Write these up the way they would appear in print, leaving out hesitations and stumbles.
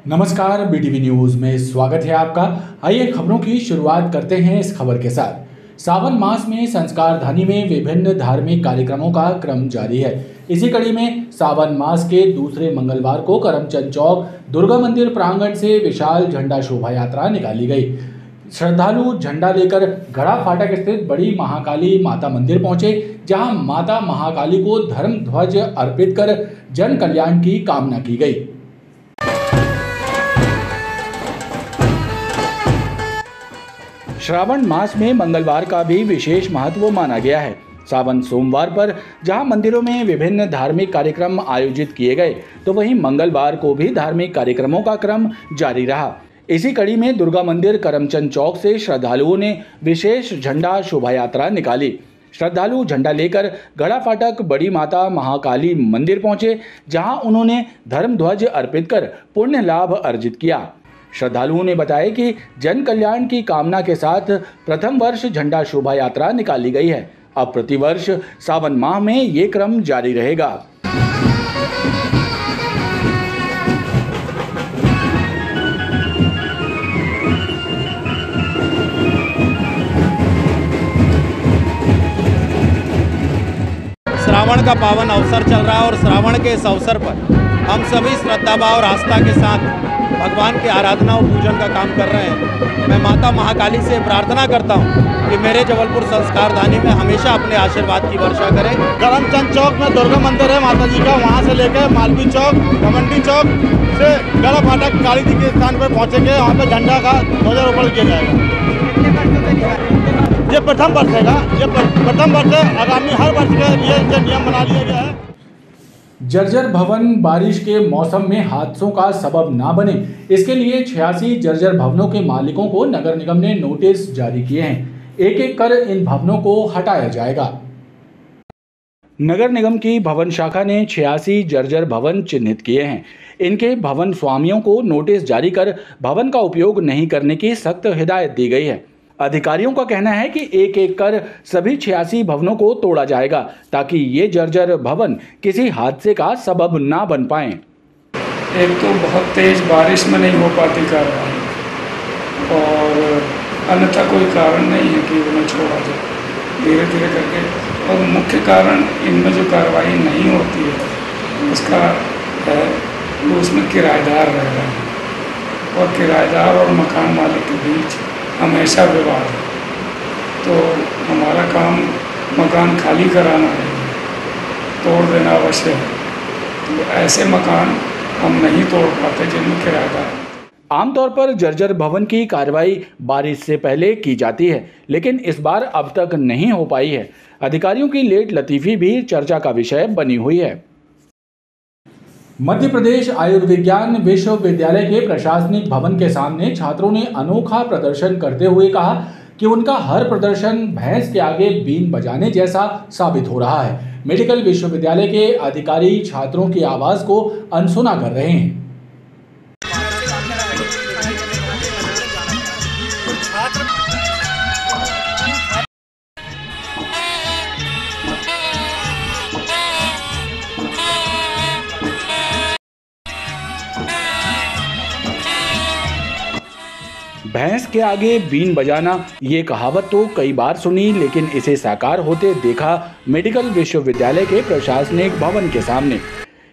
नमस्कार, BTV news में स्वागत है आपका। आइए खबरों की शुरुआत करते हैं इस खबर के साथ। सावन मास में संस्कारधानी में विभिन्न धार्मिक कार्यक्रमों का क्रम जारी है। इसी कड़ी में सावन मास के दूसरे मंगलवार को करमचंद चौक दुर्गा मंदिर प्रांगण से विशाल झंडा शोभा यात्रा निकाली गई। श्रद्धालु झंडा लेकर गड़ा फाटक स्थित बड़ी महाकाली माता मंदिर पहुंचे, जहां माता महाकाली को धर्म ध्वज अर्पित कर जन कल्याण की कामना की गई। श्रावण मास में मंगलवार का भी विशेष महत्व माना गया है। सावन सोमवार पर जहां मंदिरों में विभिन्न धार्मिक कार्यक्रम आयोजित किए गए, तो वहीं मंगलवार को भी धार्मिक कार्यक्रमों का क्रम जारी रहा। इसी कड़ी में दुर्गा मंदिर करमचंद चौक से श्रद्धालुओं ने विशेष झंडा शोभा यात्रा निकाली। श्रद्धालु झंडा लेकर गड़ा फाटक बड़ी माता महाकाली मंदिर पहुंचे, जहां उन्होंने धर्म ध्वज अर्पित कर पुण्य लाभ अर्जित किया। श्रद्धालुओं ने बताया कि जन कल्याण की कामना के साथ प्रथम वर्ष झंडा शोभा यात्रा निकाली गई है। अब प्रतिवर्ष सावन माह में ये क्रम जारी रहेगा। श्रावण का पावन अवसर चल रहा है और श्रावण के इस अवसर पर हम सभी श्रद्धा भाव और आस्था के साथ भगवान की आराधना और पूजन का काम कर रहे हैं। मैं माता महाकाली से प्रार्थना करता हूं कि मेरे जबलपुर संस्कारधानी में हमेशा अपने आशीर्वाद की वर्षा करें। करमचंद चौक में दुर्गा मंदिर है माता जी का, वहां से लेकर मालवी चौक, कमंडी चौक से गड़ा फाटक काली जी के स्थान पर पहुंचेंगे। वहां पर झंडा का ध्वजारोहण किया जाएगा। ये प्रथम वर्ष है। आगामी हर वर्ष के लिए नियम बना लिया गया है। जर्जर भवन बारिश के मौसम में हादसों का सबब ना बने, इसके लिए 86 जर्जर भवनों के मालिकों को नगर निगम ने नोटिस जारी किए हैं। एक एक कर इन भवनों को हटाया जाएगा। नगर निगम की भवन शाखा ने 86 जर्जर भवन चिन्हित किए हैं। इनके भवन स्वामियों को नोटिस जारी कर भवन का उपयोग नहीं करने की सख्त हिदायत दी गई है। अधिकारियों का कहना है कि एक एक कर सभी 86 भवनों को तोड़ा जाएगा, ताकि ये जर्जर भवन किसी हादसे का सबब ना बन पाएं। एक तो बहुत तेज बारिश में नहीं हो पाती कार्रवाई, और अन्यथा कोई कारण नहीं है कि उन्हें छोड़ा जाए, धीरे धीरे करके। और मुख्य कारण इनमें जो कार्रवाई नहीं होती है उसका है कि उसमें किराएदार रह रहे हैं, और किराएदार और मकान मालिक के बीच हमेशा विवाद है। तो हमारा काम मकान खाली कराना है, तोड़ देना अवश्य है। तो ऐसे मकान हम नहीं तोड़ पाते जिनमें किराएदार। आमतौर पर जर्जर भवन की कार्रवाई बारिश से पहले की जाती है, लेकिन इस बार अब तक नहीं हो पाई है। अधिकारियों की लेट लतीफी भी चर्चा का विषय बनी हुई है। मध्य प्रदेश आयुर्विज्ञान विश्वविद्यालय के प्रशासनिक भवन के सामने छात्रों ने अनोखा प्रदर्शन करते हुए कहा कि उनका हर प्रदर्शन भैंस के आगे बीन बजाने जैसा साबित हो रहा है। मेडिकल विश्वविद्यालय के अधिकारी छात्रों की आवाज को अनसुना कर रहे हैं। भैंस के आगे बीन बजाना, ये कहावत तो कई बार सुनी, लेकिन इसे साकार होते देखा मेडिकल विश्वविद्यालय के प्रशासनिक भवन के सामने।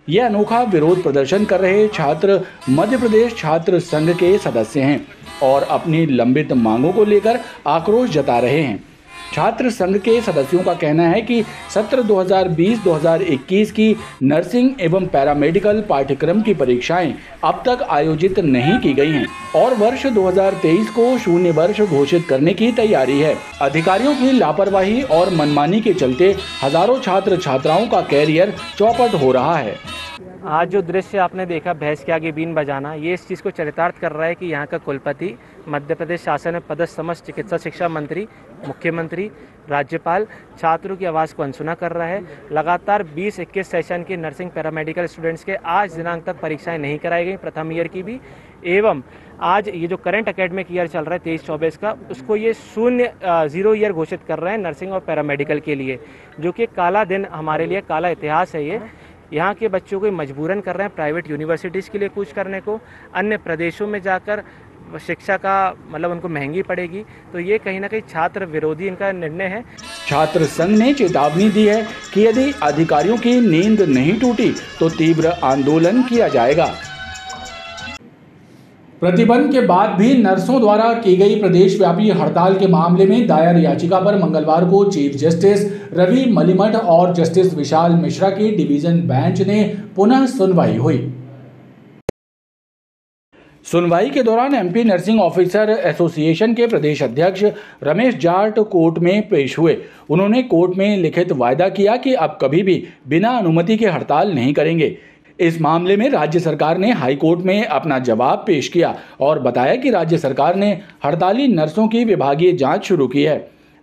यह अनोखा विरोध प्रदर्शन कर रहे छात्र मध्य प्रदेश छात्र संघ के सदस्य हैं और अपनी लंबित मांगों को लेकर आक्रोश जता रहे हैं। छात्र संघ के सदस्यों का कहना है कि सत्र 2020-2021 की नर्सिंग एवं पैरामेडिकल पाठ्यक्रम की परीक्षाएं अब तक आयोजित नहीं की गई हैं और वर्ष 2023 को शून्य वर्ष घोषित करने की तैयारी है। अधिकारियों की लापरवाही और मनमानी के चलते हजारों छात्र छात्राओं का कैरियर चौपट हो रहा है। आज जो दृश्य आपने देखा भैंस के आगे बीन बजाना, ये इस चीज़ को चरितार्थ कर रहा है कि यहाँ का कुलपति, मध्य प्रदेश शासन में पदस्थ समस्त चिकित्सा शिक्षा मंत्री, मुख्यमंत्री, राज्यपाल छात्रों की आवाज़ को अनसुना कर रहा है। लगातार 20-21 सेशन के नर्सिंग पैरामेडिकल स्टूडेंट्स के आज दिनांक तक परीक्षाएं नहीं कराई गई, प्रथम ईयर की भी। एवं आज ये जो करंट एकेडमिक ईयर चल रहा है 23-24 का, उसको ये जीरो ईयर घोषित कर रहे हैं नर्सिंग और पैरामेडिकल के लिए, जो कि काला दिन हमारे लिए, काला इतिहास है ये। यहाँ के बच्चों को मजबूरन कर रहे हैं प्राइवेट यूनिवर्सिटीज़ के लिए कूच करने को, अन्य प्रदेशों में जाकर शिक्षा का मतलब उनको महंगी पड़ेगी। तो ये कहीं ना कहीं छात्र विरोधी इनका निर्णय है। छात्र संघ ने चेतावनी दी है कि यदि अधिकारियों की नींद नहीं टूटी तो तीव्र आंदोलन किया जाएगा। प्रतिबंध के बाद भी नर्सों द्वारा की गई प्रदेशव्यापी हड़ताल के मामले में दायर याचिका पर मंगलवार को चीफ जस्टिस रवि मलिमठ और जस्टिस विशाल मिश्रा की डिवीजन बेंच ने पुनः सुनवाई हुई। सुनवाई के दौरान एमपी नर्सिंग ऑफिसर एसोसिएशन के प्रदेश अध्यक्ष रमेश जाट कोर्ट में पेश हुए। उन्होंने कोर्ट में लिखित वायदा किया कि अब कभी भी बिना अनुमति के हड़ताल नहीं करेंगे। इस मामले में राज्य सरकार ने हाई कोर्ट में अपना जवाब पेश किया और बताया कि राज्य सरकार ने हड़ताली नर्सों की विभागीय जांच शुरू की है।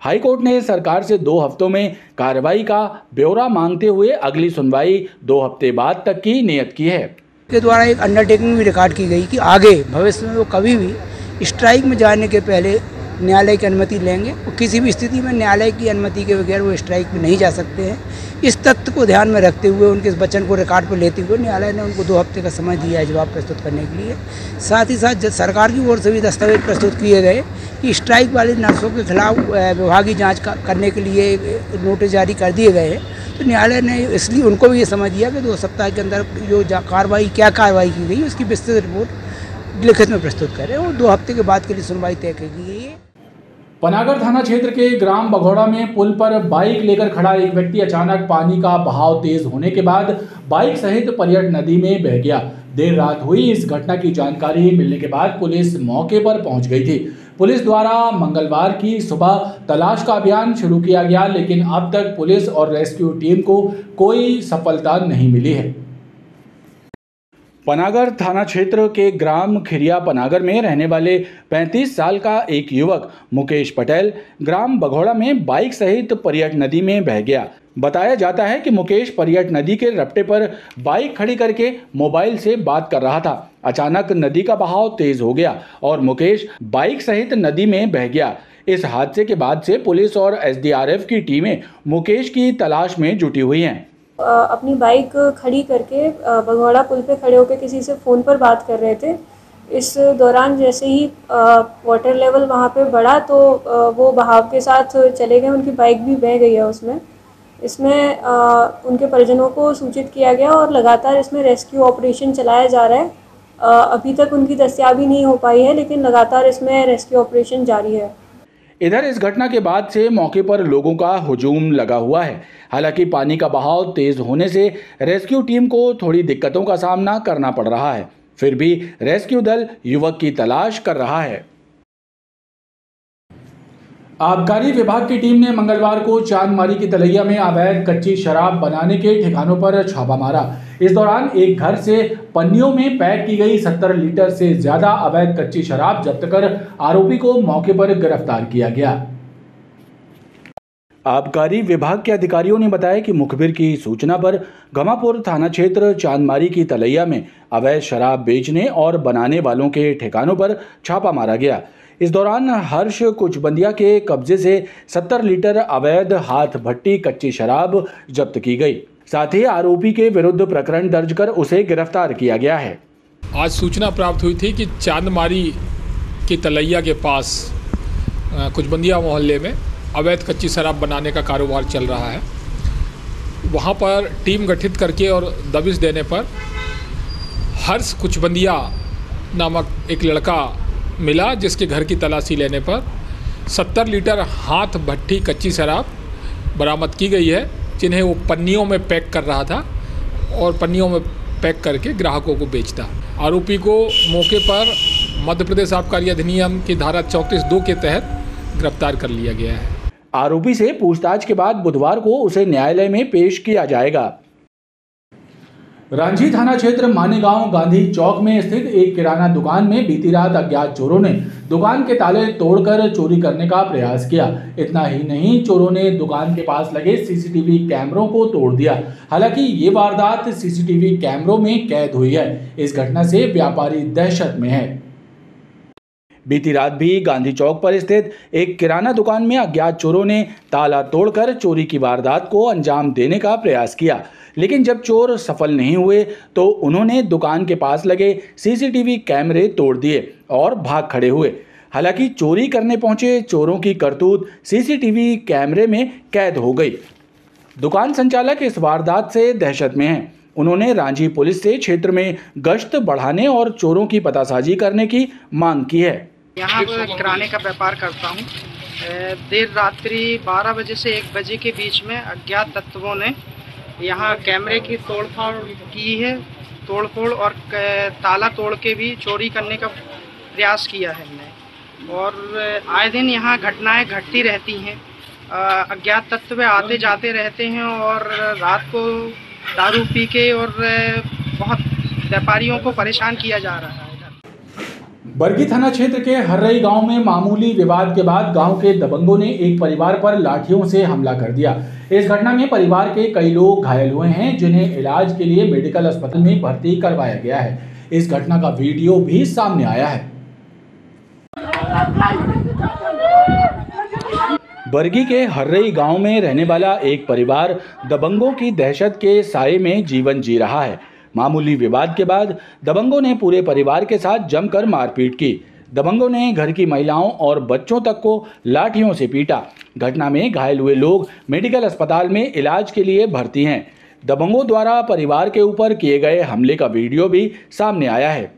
हाई कोर्ट ने सरकार से 2 हफ्तों में कार्रवाई का ब्यौरा मांगते हुए अगली सुनवाई 2 हफ्ते बाद तक की नियत की है। के द्वारा एक अंडरटेकिंग भी रिकॉर्ड की गई कि आगे भविष्य में वो कभी भी स्ट्राइक में जाने के पहले न्यायालय की अनुमति लेंगे और किसी भी स्थिति में न्यायालय की अनुमति के बगैर वो स्ट्राइक में नहीं जा सकते हैं। इस तथ्य को ध्यान में रखते हुए, उनके इस वचन को रिकॉर्ड पर लेते हुए न्यायालय ने उनको 2 हफ्ते का समय दिया है जवाब प्रस्तुत करने के लिए। साथ ही साथ सरकार की ओर से भी दस्तावेज प्रस्तुत किए गए कि स्ट्राइक वाली नर्सों के खिलाफ विभागीय जाँच करने के लिए नोटिस जारी कर दिए गए हैं। तो न्यायालय ने इसलिए उनको भी ये समझ दिया कि 2 सप्ताह के अंदर जो क्या कार्रवाई की गई उसकी विस्तृत रिपोर्ट लिखित में प्रस्तुत करें और 2 हफ्ते के बाद के लिए सुनवाई तय की गई है। पनागर थाना क्षेत्र के ग्राम बघौड़ा में पुल पर बाइक लेकर खड़ा एक व्यक्ति अचानक पानी का बहाव तेज होने के बाद बाइक सहित पर्यट नदी में बह गया। देर रात हुई इस घटना की जानकारी मिलने के बाद पुलिस मौके पर पहुंच गई थी। पुलिस द्वारा मंगलवार की सुबह तलाश का अभियान शुरू किया गया, लेकिन अब तक पुलिस और रेस्क्यू टीम को कोई सफलता नहीं मिली है। पनागर थाना क्षेत्र के ग्राम खिरिया पनागर में रहने वाले 35 साल का एक युवक मुकेश पटेल ग्राम बघौड़ा में बाइक सहित पर्यट नदी में बह गया। बताया जाता है कि मुकेश पर्यट नदी के रपटे पर बाइक खड़ी करके मोबाइल से बात कर रहा था। अचानक नदी का बहाव तेज हो गया और मुकेश बाइक सहित नदी में बह गया। इस हादसे के बाद से पुलिस और एसडीआरएफ की टीमें मुकेश की तलाश में जुटी हुई हैं। अपनी बाइक खड़ी करके बघौड़ा पुल पे खड़े होकर किसी से फ़ोन पर बात कर रहे थे। इस दौरान जैसे ही वाटर लेवल वहाँ पे बढ़ा तो वो बहाव के साथ चले गए। उनकी बाइक भी बह गई है उसमें। इसमें उनके परिजनों को सूचित किया गया और लगातार इसमें रेस्क्यू ऑपरेशन चलाया जा रहा है। अभी तक उनकी दस्तयाबी नहीं हो पाई है, लेकिन लगातार इसमें रेस्क्यू ऑपरेशन जारी है। इधर इस घटना के बाद से मौके पर लोगों का हुजूम लगा हुआ है। हालांकि पानी का बहाव तेज होने से रेस्क्यू टीम को थोड़ी दिक्कतों का सामना करना पड़ रहा है। फिर भी रेस्क्यू दल युवक की तलाश कर रहा है। आबकारी विभाग की टीम ने मंगलवार को चांदमारी की तलैया में अवैध कच्ची शराब बनाने के ठिकानों पर छापा मारा। इस दौरान एक घर से पन्नियों में पैक की गई 70 लीटर से ज्यादा अवैध कच्ची शराब जब्त कर आरोपी को मौके पर गिरफ्तार किया गया। आबकारी विभाग के अधिकारियों ने बताया कि मुखबिर की सूचना पर गमापुर थाना क्षेत्र चांदमारी की तलैया में अवैध शराब बेचने और बनाने वालों के ठिकानों पर छापा मारा गया। इस दौरान हर्ष कुचबंदिया के कब्जे से 70 लीटर अवैध हाथ भट्टी कच्ची शराब जब्त की गई। साथ ही आरोपी के विरुद्ध प्रकरण दर्ज कर उसे गिरफ्तार किया गया है। आज सूचना प्राप्त हुई थी कि चांदमारी की तलैया के पास कुचबंदिया मोहल्ले में अवैध कच्ची शराब बनाने का कारोबार चल रहा है। वहाँ पर टीम गठित करके और दबिश देने पर हर्ष कुचबंदिया नामक एक लड़का मिला, जिसके घर की तलाशी लेने पर 70 लीटर हाथ भट्टी कच्ची शराब बरामद की गई है, जिन्हें वो पन्नियों में पैक कर रहा था और पन्नियों में पैक करके ग्राहकों को बेचता। आरोपी को मौके पर मध्य प्रदेश आबकारी अधिनियम की धारा 34(2) के तहत गिरफ्तार कर लिया गया है। आरोपी से पूछताछ के बाद बुधवार को उसे न्यायालय में पेश किया जाएगा। रांझी थाना क्षेत्र मानेगांव गांधी चौक में स्थित एक किराना दुकान में बीती रात अज्ञात चोरों ने दुकान के ताले तोड़कर चोरी करने का प्रयास किया। इतना ही नहीं, चोरों ने दुकान के पास लगे सीसीटीवी कैमरों को तोड़ दिया। हालांकि ये वारदात सीसीटीवी कैमरों में कैद हुई है। इस घटना से व्यापारी दहशत में है। बीती रात भी गांधी चौक पर स्थित एक किराना दुकान में अज्ञात चोरों ने ताला तोड़कर चोरी की वारदात को अंजाम देने का प्रयास किया, लेकिन जब चोर सफल नहीं हुए तो उन्होंने दुकान के पास लगे सीसीटीवी कैमरे तोड़ दिए और भाग खड़े हुए। हालांकि चोरी करने पहुंचे चोरों की करतूत सीसीटीवी कैमरे में कैद हो गई। दुकान संचालक इस वारदात से दहशत में हैं। उन्होंने रांची पुलिस से क्षेत्र में गश्त बढ़ाने और चोरों की पतासाजी करने की मांग की है। यहाँ किराने का व्यापार करता हूँ। देर रात्रि 12 बजे से 1 बजे के बीच में अज्ञात तत्वों ने यहाँ कैमरे की तोड़फोड़ की है, तोड़फोड़ और ताला तोड़ के भी चोरी करने का प्रयास किया है हमने। और आए दिन यहाँ घटनाएं घटती रहती हैं। अज्ञात तत्व आते जाते रहते हैं और रात को दारू पी के और बहुत व्यापारियों को परेशान किया जा रहा है। बरगी थाना क्षेत्र के हर्रई गांव में मामूली विवाद के बाद गांव के दबंगों ने एक परिवार पर लाठियों से हमला कर दिया। इस घटना में परिवार के कई लोग घायल हुए हैं, जिन्हें इलाज के लिए मेडिकल अस्पताल में भर्ती करवाया गया है। इस घटना का वीडियो भी सामने आया है। बरगी के हर्रई गांव में रहने वाला एक परिवार दबंगों की दहशत के साए में जीवन जी रहा है। मामूली विवाद के बाद दबंगों ने पूरे परिवार के साथ जमकर मारपीट की। दबंगों ने घर की महिलाओं और बच्चों तक को लाठियों से पीटा। घटना में घायल हुए लोग मेडिकल अस्पताल में इलाज के लिए भर्ती हैं। दबंगों द्वारा परिवार के ऊपर किए गए हमले का वीडियो भी सामने आया है।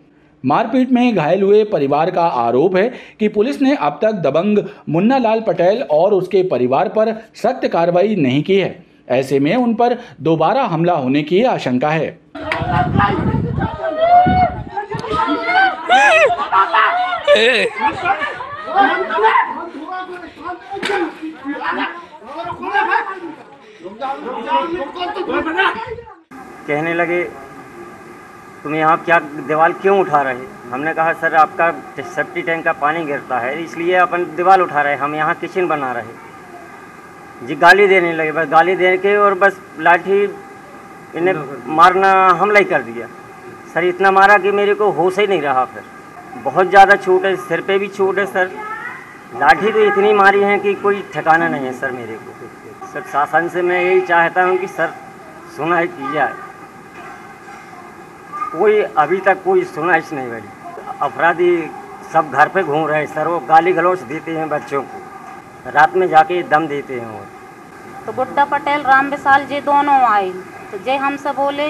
मारपीट में घायल हुए परिवार का आरोप है कि पुलिस ने अब तक दबंग मुन्ना लाल पटेल और उसके परिवार पर सख्त कार्रवाई नहीं की है। ऐसे में उन पर दोबारा हमला होने की आशंका है। कहने लगे तुम यहाँ क्या दीवार क्यों उठा रहे? हमने कहा सर आपका सेफ्टी टैंक का पानी गिरता है इसलिए अपन दीवार उठा रहे, हम यहाँ किचन बना रहे। जी गाली देने लगे, बस गाली दे के और बस लाठी इन्हें मारना हमला ही कर दिया। सर इतना मारा कि मेरे को होश ही नहीं रहा। फिर बहुत ज़्यादा चोट है, सिर पे भी चोट है सर। लाठी तो इतनी मारी है कि कोई ठिकाना नहीं है सर मेरे को। सर शासन से मैं यही चाहता हूँ कि सर सुनाई की जाए। कोई अभी तक कोई सुनाई नहीं बनी। अपराधी सब घर पे घूम रहे हैं सर, वो गाली गलौज देते हैं बच्चों को, रात में जाके दम देते हैं। वो तो गुड्डा पटेल राम विशाल जे दोनों आए तो जे हमसे बोले,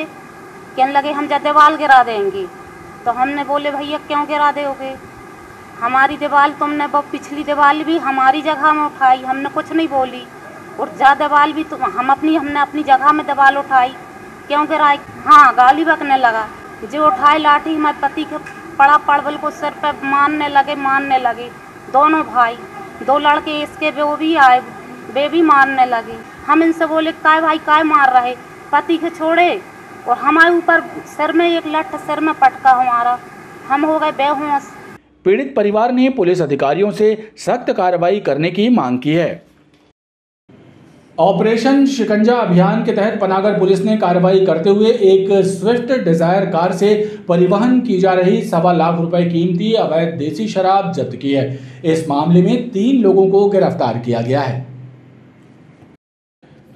कहने लगे हम जा दीवार गिरा देंगे। तो हमने बोले भैया क्यों गिरा दोगे? हमारी दीवार तुमने वो पिछली दीवार भी हमारी जगह में उठाई, हमने कुछ नहीं बोली। और जा दीवार भी तुम हमने अपनी जगह में दीवार उठाई, क्यों गिराई? हाँ गाली बकने लगा। जो उठाए लाठी हमारे पति के पड़ा पड़वल को सिर पे मारने लगे। दोनों भाई, 2 लड़के इसके वो भी आए, वे भी मारने लगे। हम इनसे बोले काय भाई काय मार रहे? पति के छोड़े और हमारे ऊपर सिर में एक लठ सिर में पटका हमारा, हम हो गए बेहोश। पीड़ित परिवार ने पुलिस अधिकारियों से सख्त कार्रवाई करने की मांग की है। ऑपरेशन शिकंजा अभियान के तहत पनागर पुलिस ने कार्रवाई करते हुए एक स्विफ्ट डिजायर कार से परिवहन की जा रही 1.25 लाख रुपए कीमती अवैध देसी शराब जब्त की है। इस मामले में 3 लोगों को गिरफ्तार किया गया है।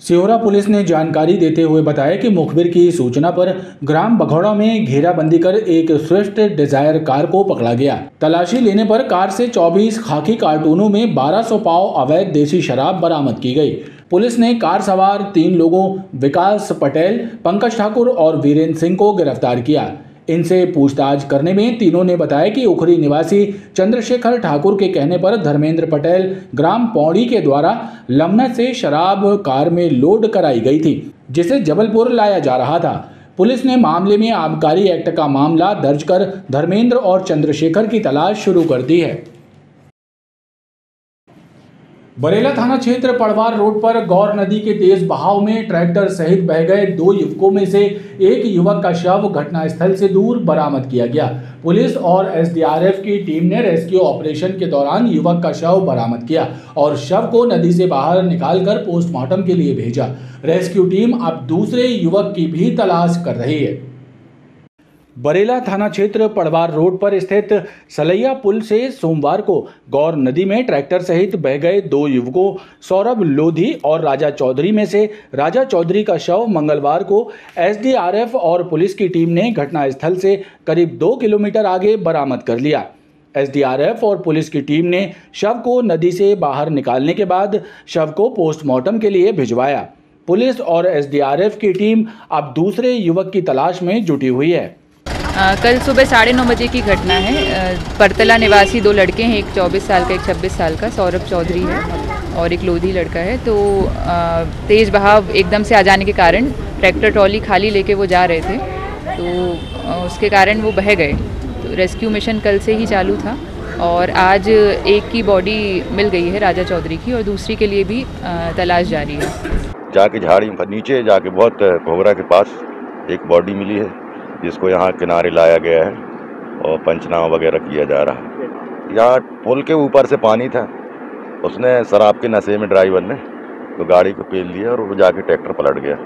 सिहोरा पुलिस ने जानकारी देते हुए बताया कि मुखबिर की सूचना पर ग्राम बघौड़ा में घेराबंदी कर एक स्विफ्ट डिजायर कार को पकड़ा गया। तलाशी लेने पर कार से 24 खाकी कार्टूनों में 1200 पाव अवैध देसी शराब बरामद की गई। पुलिस ने कार सवार 3 लोगों विकास पटेल, पंकज ठाकुर और वीरेंद्र सिंह को गिरफ्तार किया। इनसे पूछताछ करने में तीनों ने बताया कि उखरी निवासी चंद्रशेखर ठाकुर के कहने पर धर्मेंद्र पटेल ग्राम पौड़ी के द्वारा लमना से शराब कार में लोड कराई गई थी, जिसे जबलपुर लाया जा रहा था। पुलिस ने मामले में आबकारी एक्ट का मामला दर्ज कर धर्मेंद्र और चंद्रशेखर की तलाश शुरू कर दी है। बरेला थाना क्षेत्र पड़वार रोड पर गौर नदी के तेज बहाव में ट्रैक्टर सहित बह गए 2 युवकों में से एक युवक का शव घटनास्थल से दूर बरामद किया गया। पुलिस और एसडीआरएफ की टीम ने रेस्क्यू ऑपरेशन के दौरान युवक का शव बरामद किया और शव को नदी से बाहर निकालकर पोस्टमार्टम के लिए भेजा। रेस्क्यू टीम अब दूसरे युवक की भी तलाश कर रही है। बरेला थाना क्षेत्र पड़वार रोड पर स्थित सलैया पुल से सोमवार को गौर नदी में ट्रैक्टर सहित बह गए 2 युवकों सौरभ लोधी और राजा चौधरी में से राजा चौधरी का शव मंगलवार को एसडीआरएफ और पुलिस की टीम ने घटनास्थल से करीब 2 किलोमीटर आगे बरामद कर लिया। एसडीआरएफ और पुलिस की टीम ने शव को नदी से बाहर निकालने के बाद शव को पोस्टमार्टम के लिए भिजवाया। पुलिस और एसडीआरएफ की टीम अब दूसरे युवक की तलाश में जुटी हुई है। कल सुबह 9:30 बजे की घटना है। परतला निवासी 2 लड़के हैं, एक 24 साल का, एक 26 साल का, सौरभ चौधरी है और एक लोधी लड़का है। तो तेज़ बहाव एकदम से आ जाने के कारण ट्रैक्टर ट्रॉली खाली लेके वो जा रहे थे, तो उसके कारण वो बह गए। तो रेस्क्यू मिशन कल से ही चालू था और आज एक की बॉडी मिल गई है राजा चौधरी की और दूसरी के लिए भी तलाश जारी है। जाके झाड़ी नीचे जाके बहुत कोहरा के पास एक बॉडी मिली है, जिसको यहाँ किनारे लाया गया है और पंचनामा वगैरह किया जा रहा है। यहाँ पुल के ऊपर से पानी था, उसने शराब के नशे में ड्राइवर ने तो गाड़ी को पेल लिया और वो जाके ट्रैक्टर पलट गया।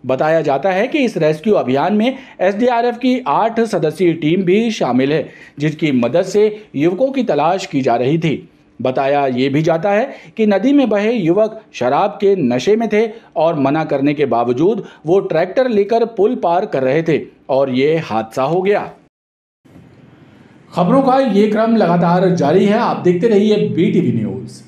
बताया जाता है कि इस रेस्क्यू अभियान में एसडीआरएफ की 8 सदस्यीय टीम भी शामिल है, जिसकी मदद से युवकों की तलाश की जा रही थी। बताया ये भी जाता है कि नदी में बहे युवक शराब के नशे में थे और मना करने के बावजूद वो ट्रैक्टर लेकर पुल पार कर रहे थे और ये हादसा हो गया। खबरों का ये क्रम लगातार जारी है, आप देखते रहिए BTV न्यूज़।